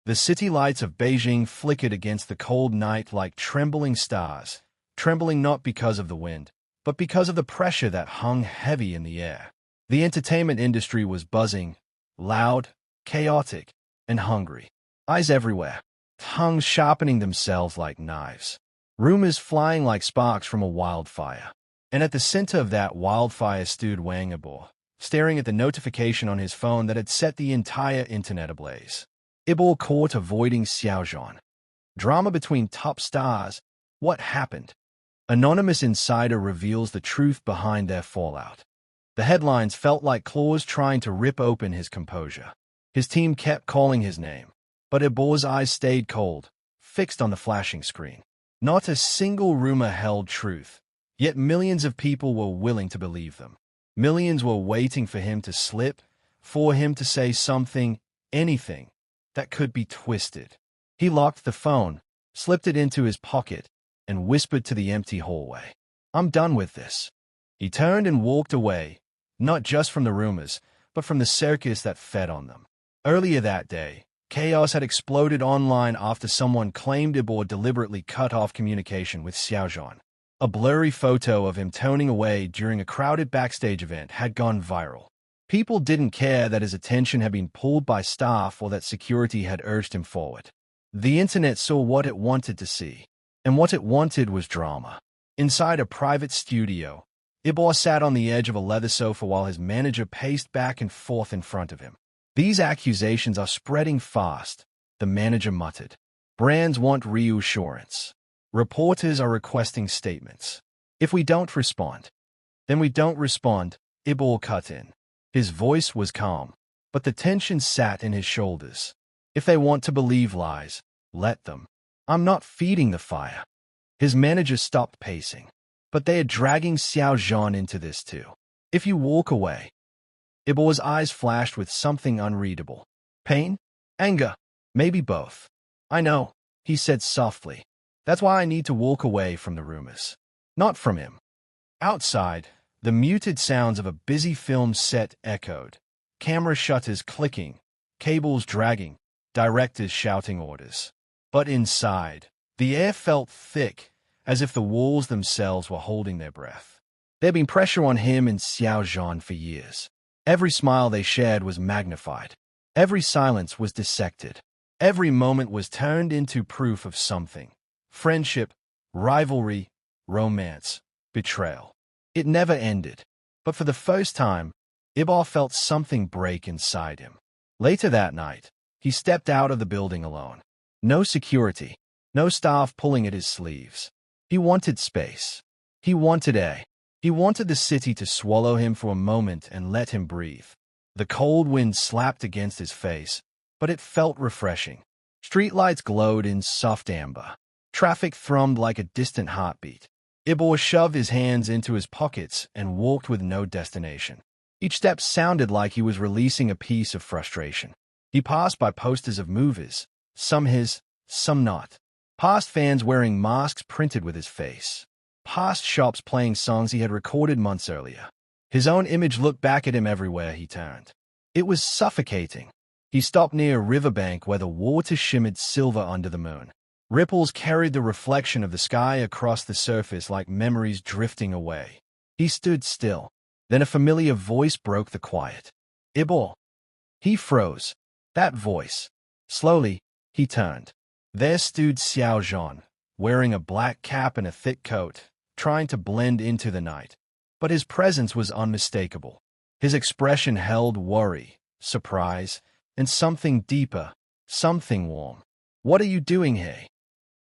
The city lights of Beijing flickered against the cold night like trembling stars, trembling not because of the wind, but because of the pressure that hung heavy in the air. The entertainment industry was buzzing, loud, chaotic, and hungry. Eyes everywhere, tongues sharpening themselves like knives, rumors flying like sparks from a wildfire. And at the center of that wildfire stood Wang Yibo, staring at the notification on his phone that had set the entire internet ablaze. Yibo caught avoiding Xiao Zhan. Drama between top stars. What happened? Anonymous insider reveals the truth behind their fallout. The headlines felt like claws trying to rip open his composure. His team kept calling his name, but Yibo's eyes stayed cold, fixed on the flashing screen. Not a single rumor held truth, yet millions of people were willing to believe them. Millions were waiting for him to slip, for him to say something, anything, that could be twisted. He locked the phone, slipped it into his pocket, and whispered to the empty hallway, "I'm done with this." He turned and walked away, not just from the rumors, but from the circus that fed on them. Earlier that day, chaos had exploded online after someone claimed Yibo deliberately cut off communication with Xiao Zhan. A blurry photo of him toning away during a crowded backstage event had gone viral. People didn't care that his attention had been pulled by staff or that security had urged him forward. The internet saw what it wanted to see, and what it wanted was drama. Inside a private studio, Yibo sat on the edge of a leather sofa while his manager paced back and forth in front of him. "These accusations are spreading fast," the manager muttered. "Brands want reassurance. Reporters are requesting statements. If we don't respond, then we don't respond," Yibo cut in. His voice was calm, but the tension sat in his shoulders. "If they want to believe lies, let them. I'm not feeding the fire." His manager stopped pacing. "But they are dragging Xiao Zhan into this too. If you walk away..." Yibo's eyes flashed with something unreadable. Pain? Anger? Maybe both. "I know," he said softly. "That's why I need to walk away from the rumors. Not from him." Outside, the muted sounds of a busy film set echoed. Camera shutters clicking, cables dragging, directors shouting orders. But inside, the air felt thick, as if the walls themselves were holding their breath. There'd been pressure on him and Xiao Zhan for years. Every smile they shared was magnified. Every silence was dissected. Every moment was turned into proof of something. Friendship, rivalry, romance, betrayal. It never ended. But for the first time, Yibo felt something break inside him. Later that night, he stepped out of the building alone. No security, no staff pulling at his sleeves. He wanted space. He wanted air. He wanted the city to swallow him for a moment and let him breathe. The cold wind slapped against his face, but it felt refreshing. Streetlights glowed in soft amber. Traffic thrummed like a distant heartbeat. Yibo shoved his hands into his pockets and walked with no destination. Each step sounded like he was releasing a piece of frustration. He passed by posters of movies, some his, some not. Past fans wearing masks printed with his face. Past shops playing songs he had recorded months earlier. His own image looked back at him everywhere he turned. It was suffocating. He stopped near a riverbank where the water shimmered silver under the moon. Ripples carried the reflection of the sky across the surface like memories drifting away. He stood still. Then a familiar voice broke the quiet. "Yibo." He froze. That voice. Slowly, he turned. There stood Xiao Zhan, wearing a black cap and a thick coat, trying to blend into the night. But his presence was unmistakable. His expression held worry, surprise, and something deeper, something warm. "What are you doing here?"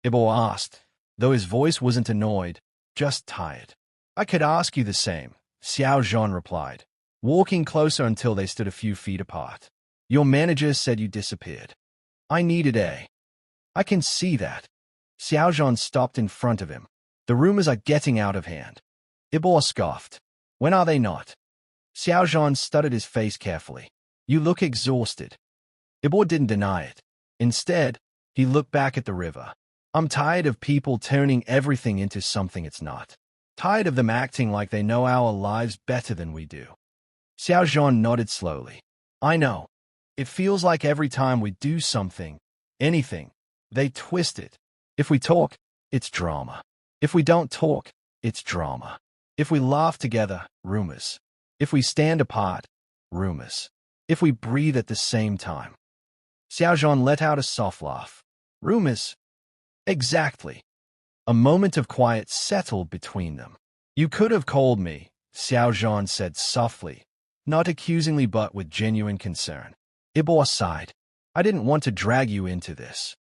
Yibo asked, though his voice wasn't annoyed, just tired. "I could ask you the same," Xiao Zhan replied, walking closer until they stood a few feet apart. "Your manager said you disappeared. I needed air." "I can see that." Xiao Zhan stopped in front of him. "The rumors are getting out of hand." Yibo scoffed. "When are they not?" Xiao Zhan studied his face carefully. "You look exhausted." Yibo didn't deny it. Instead, he looked back at the river. "I'm tired of people turning everything into something it's not. Tired of them acting like they know our lives better than we do." Xiao Zhan nodded slowly. "I know. It feels like every time we do something, anything. They twist it. If we talk, it's drama. If we don't talk, it's drama. If we laugh together, rumors. If we stand apart, rumors. If we breathe at the same time. Xiao Zhan let out a soft laugh. Rumors? Exactly. A moment of quiet settled between them. You could have called me, Xiao Zhan said softly, not accusingly but with genuine concern. Yibo sighed. I didn't want to drag you into this.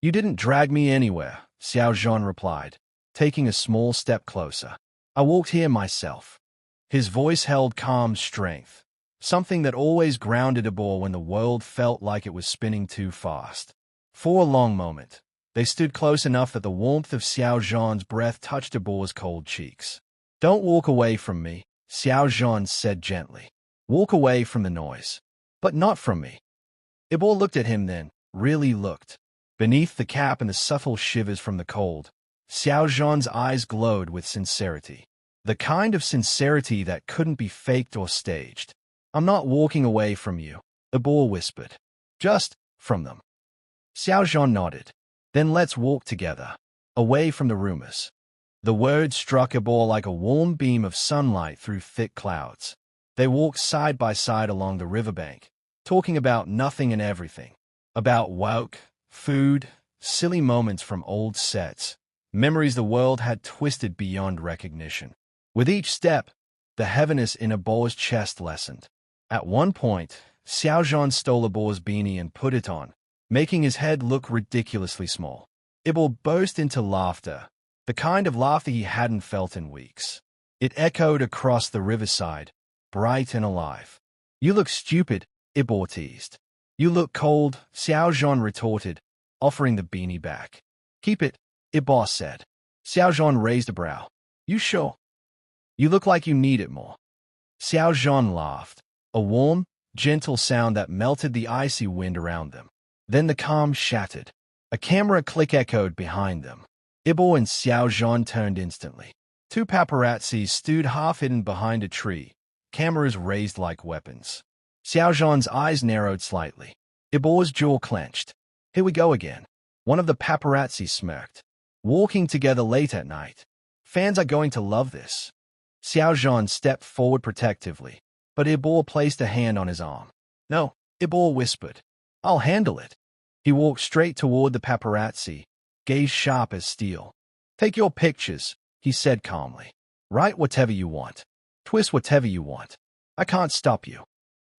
You didn't drag me anywhere, Xiao Zhan replied, taking a small step closer. I walked here myself. His voice held calm strength, something that always grounded Yibo when the world felt like it was spinning too fast. For a long moment, they stood close enough that the warmth of Xiao Zhan's breath touched Yibo's cold cheeks. Don't walk away from me, Xiao Zhan said gently. Walk away from the noise. But not from me. Yibo looked at him then, really looked. Beneath the cap and the subtle shivers from the cold, Xiao Zhan's eyes glowed with sincerity. The kind of sincerity that couldn't be faked or staged. I'm not walking away from you, Yibo whispered. Just from them. Xiao Zhan nodded. Then let's walk together, away from the rumors. The words struck Yibo like a warm beam of sunlight through thick clouds. They walked side by side along the riverbank, talking about nothing and everything. About work, food, silly moments from old sets, memories the world had twisted beyond recognition. With each step, the heaviness in Yibo's chest lessened. At one point, Xiao Zhan stole Yibo's beanie and put it on, making his head look ridiculously small. Yibo burst into laughter, the kind of laughter he hadn't felt in weeks. It echoed across the riverside, bright and alive. You look stupid, Yibo teased. You look cold, Xiao Zhan retorted, offering the beanie back. Keep it, Yibo said. Xiao Zhan raised a brow. You sure? You look like you need it more. Xiao Zhan laughed, a warm, gentle sound that melted the icy wind around them. Then the calm shattered. A camera click echoed behind them. Yibo and Xiao Zhan turned instantly. Two paparazzis stood half-hidden behind a tree, cameras raised like weapons. Xiao Zhan's eyes narrowed slightly. Yibo's jaw clenched. Here we go again. One of the paparazzi smirked. Walking together late at night. Fans are going to love this. Xiao Zhan stepped forward protectively, but Yibo placed a hand on his arm. No, Yibo whispered. I'll handle it. He walked straight toward the paparazzi, gaze sharp as steel. Take your pictures, he said calmly. Write whatever you want. Twist whatever you want. I can't stop you.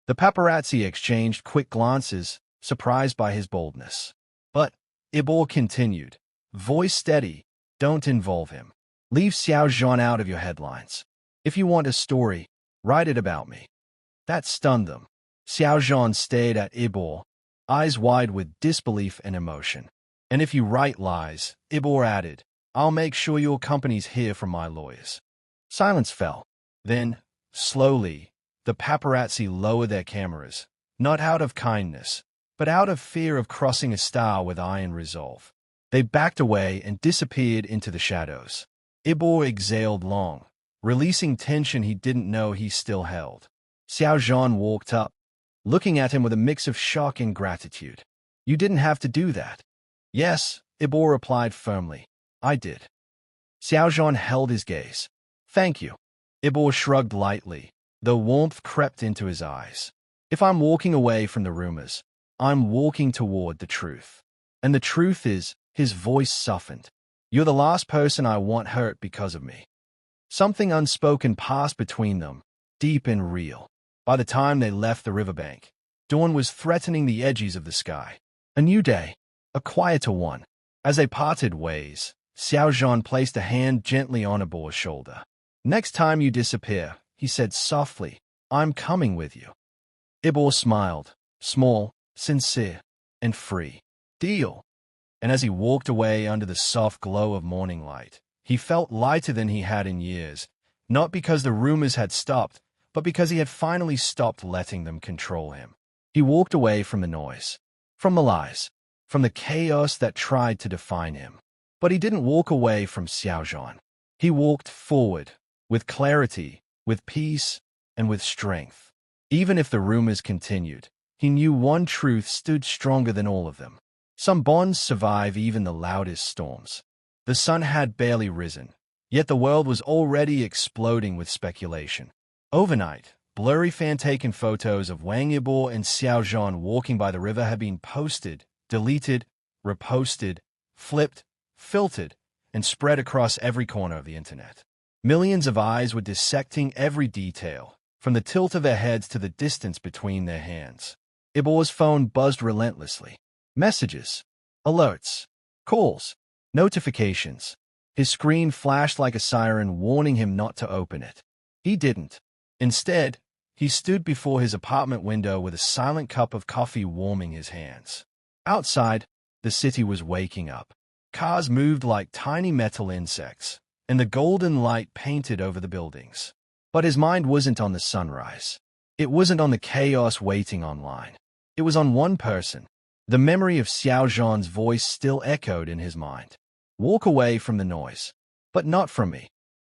The paparazzi exchanged quick glances, surprised by his boldness. But, Yibo continued, voice steady, don't involve him. Leave Xiao Zhan out of your headlines. If you want a story, write it about me. That stunned them. Xiao Zhan stared at Yibo, eyes wide with disbelief and emotion. And if you write lies, Yibo added, I'll make sure your companies hear from my lawyers. Silence fell. Then, slowly, the paparazzi lowered their cameras, not out of kindness, but out of fear of crossing a star with iron resolve. They backed away and disappeared into the shadows. Yibo exhaled long, releasing tension he didn't know he still held. Xiao Zhan walked up, looking at him with a mix of shock and gratitude. You didn't have to do that. Yes, Yibo replied firmly. I did. Xiao Zhan held his gaze. Thank you. Yibo shrugged lightly, though warmth crept into his eyes. If I'm walking away from the rumors, I'm walking toward the truth. And the truth is, his voice softened. You're the last person I want hurt because of me. Something unspoken passed between them, deep and real. By the time they left the riverbank, dawn was threatening the edges of the sky. A new day, a quieter one. As they parted ways, Xiao Zhan placed a hand gently on Yibo's shoulder. Next time you disappear, he said softly, I'm coming with you. Yibo smiled, small, sincere, and free. Deal. And as he walked away under the soft glow of morning light, he felt lighter than he had in years, not because the rumors had stopped, but because he had finally stopped letting them control him. He walked away from the noise, from the lies, from the chaos that tried to define him. But he didn't walk away from Xiao Zhan. He walked forward, with clarity, with peace, and with strength. Even if the rumors continued, he knew one truth stood stronger than all of them. Some bonds survive even the loudest storms. The sun had barely risen, yet the world was already exploding with speculation. Overnight, blurry fan-taken photos of Wang Yibo and Xiao Zhan walking by the river had been posted, deleted, reposted, flipped, filtered, and spread across every corner of the internet. Millions of eyes were dissecting every detail, from the tilt of their heads to the distance between their hands. Yibo's phone buzzed relentlessly. Messages, alerts, calls, notifications. His screen flashed like a siren warning him not to open it. He didn't. Instead, he stood before his apartment window with a silent cup of coffee warming his hands. Outside, the city was waking up. Cars moved like tiny metal insects, and the golden light painted over the buildings. But his mind wasn't on the sunrise. It wasn't on the chaos waiting online. It was on one person. The memory of Xiao Zhan's voice still echoed in his mind. Walk away from the noise, but not from me.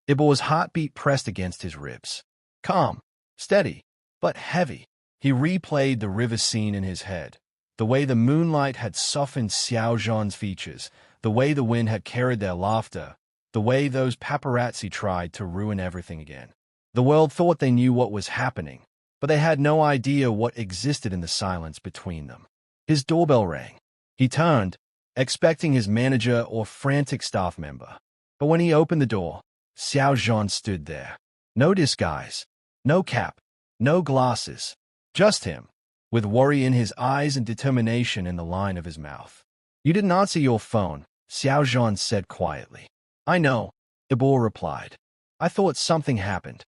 Yibo's heartbeat pressed against his ribs. Calm, steady, but heavy. He replayed the river scene in his head. The way the moonlight had softened Xiao Zhan's features, the way the wind had carried their laughter, the way those paparazzi tried to ruin everything again. The world thought they knew what was happening, but they had no idea what existed in the silence between them. His doorbell rang. He turned, expecting his manager or frantic staff member. But when he opened the door, Xiao Zhan stood there. No disguise, no cap, no glasses, just him, with worry in his eyes and determination in the line of his mouth. You didn't answer your phone, Xiao Zhan said quietly. I know, Yibo replied. I thought something happened.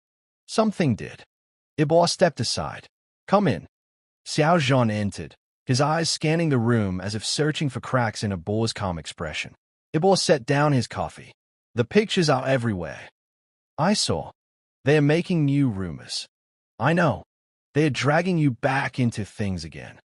Something did. Yibo stepped aside. Come in. Xiao Zhan entered, his eyes scanning the room as if searching for cracks in Yibo's calm expression. Yibo set down his coffee. The pictures are everywhere. I saw. They are making new rumors. I know. They are dragging you back into things again.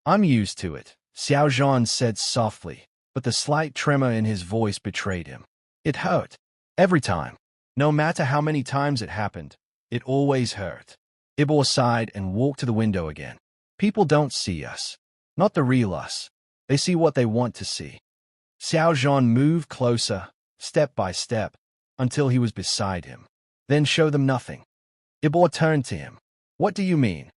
I'm used to it, Xiao Zhan said softly, but the slight tremor in his voice betrayed him. It hurt. Every time. No matter how many times it happened, it always hurt. Yibo sighed and walked to the window again. People don't see us. Not the real us. They see what they want to see. Xiao Zhan moved closer, step by step, until he was beside him. Then show them nothing. Yibo turned to him. What do you mean?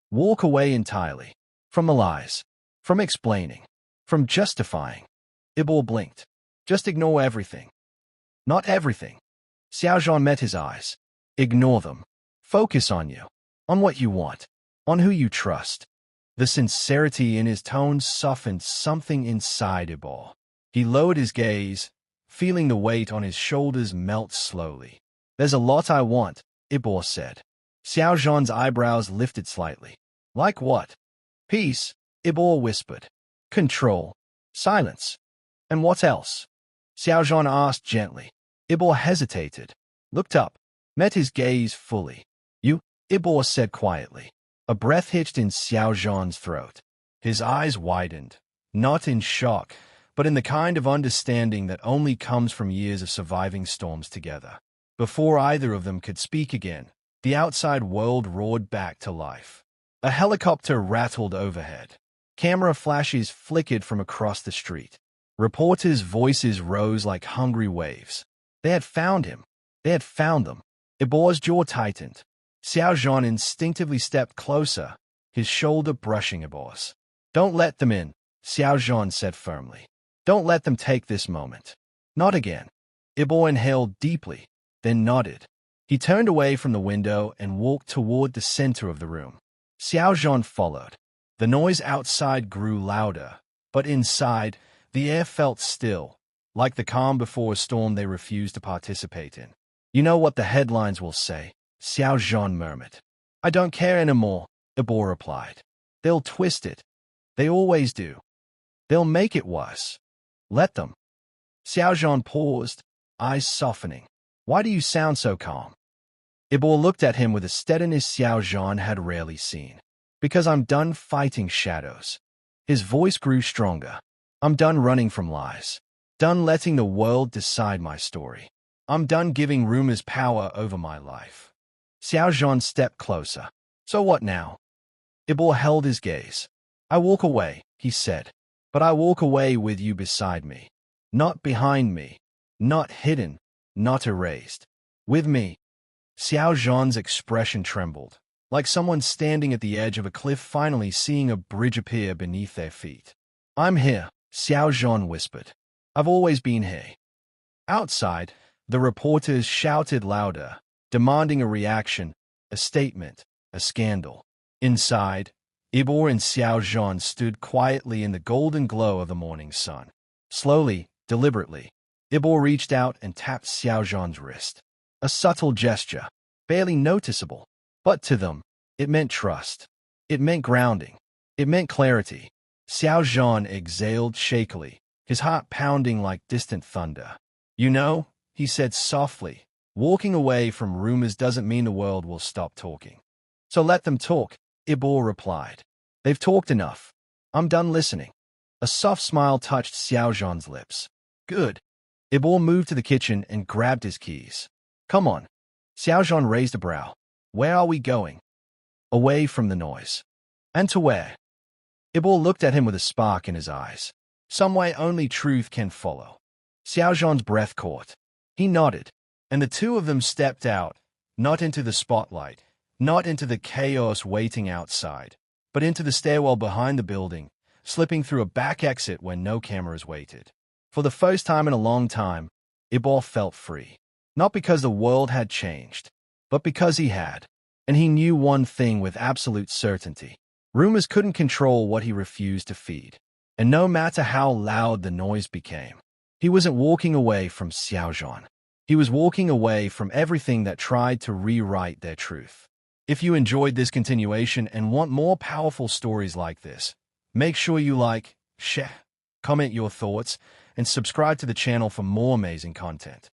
Walk away entirely. From the lies. From explaining. From justifying. Yibo blinked. Just ignore everything. Not everything. Xiao Zhan met his eyes. Ignore them. Focus on you. On what you want. On who you trust. The sincerity in his tones softened something inside Yibo. He lowered his gaze, feeling the weight on his shoulders melt slowly. There's a lot I want, Yibo said. Xiao Zhan's eyebrows lifted slightly. Like what? Peace, Yibo whispered. Control. Silence. And what else? Xiao Zhan asked gently. Yibo hesitated, looked up, met his gaze fully. You, Yibo said quietly. A breath hitched in Xiao Zhan's throat. His eyes widened, not in shock, but in the kind of understanding that only comes from years of surviving storms together. Before either of them could speak again, the outside world roared back to life. A helicopter rattled overhead. Camera flashes flickered from across the street. Reporters' voices rose like hungry waves. They had found him. They had found them. Yibo's jaw tightened. Xiao Zhan instinctively stepped closer, his shoulder brushing Yibo's. Don't let them in, Xiao Zhan said firmly. Don't let them take this moment. Not again. Yibo inhaled deeply, then nodded. He turned away from the window and walked toward the center of the room. Xiao Zhan followed. The noise outside grew louder, but inside, the air felt still, like the calm before a storm they refused to participate in. You know what the headlines will say, Xiao Zhan murmured. I don't care anymore, Yibo replied. They'll twist it. They always do. They'll make it worse. Let them. Xiao Zhan paused, eyes softening. Why do you sound so calm? Yibo looked at him with a steadiness Xiao Zhan had rarely seen. Because I'm done fighting shadows. His voice grew stronger. I'm done running from lies. Done letting the world decide my story. I'm done giving rumors power over my life. Xiao Zhan stepped closer. So what now? Yibo held his gaze. I walk away, he said. but I walk away with you beside me. Not behind me, not hidden, not erased. With me. Xiao Zhan's expression trembled, like someone standing at the edge of a cliff finally seeing a bridge appear beneath their feet. I'm here, Xiao Zhan whispered. I've always been here. Outside, the reporters shouted louder, demanding a reaction, a statement, a scandal. Inside, Yibo and Xiao Zhan stood quietly in the golden glow of the morning sun. Slowly, deliberately, Yibo reached out and tapped Xiao Zhan's wrist. A subtle gesture, barely noticeable, but to them, it meant trust. It meant grounding. It meant clarity. Xiao Zhan exhaled shakily, his heart pounding like distant thunder. You know, he said softly, walking away from rumors doesn't mean the world will stop talking. So let them talk, Yibo replied. They've talked enough. I'm done listening. A soft smile touched Xiao Zhan's lips. Good. Yibo moved to the kitchen and grabbed his keys. Come on. Xiao Zhan raised a brow. Where are we going? Away from the noise. And to where? Yibo looked at him with a spark in his eyes. Some way only truth can follow. Xiao Zhan's breath caught. He nodded, and the two of them stepped out, not into the spotlight, not into the chaos waiting outside, but into the stairwell behind the building, slipping through a back exit where no cameras waited. For the first time in a long time, Yibo felt free. Not because the world had changed, but because he had. And he knew one thing with absolute certainty. Rumors couldn't control what he refused to feed. And no matter how loud the noise became, he wasn't walking away from Xiao Zhan. He was walking away from everything that tried to rewrite their truth. If you enjoyed this continuation and want more powerful stories like this, make sure you like, share, comment your thoughts, and subscribe to the channel for more amazing content.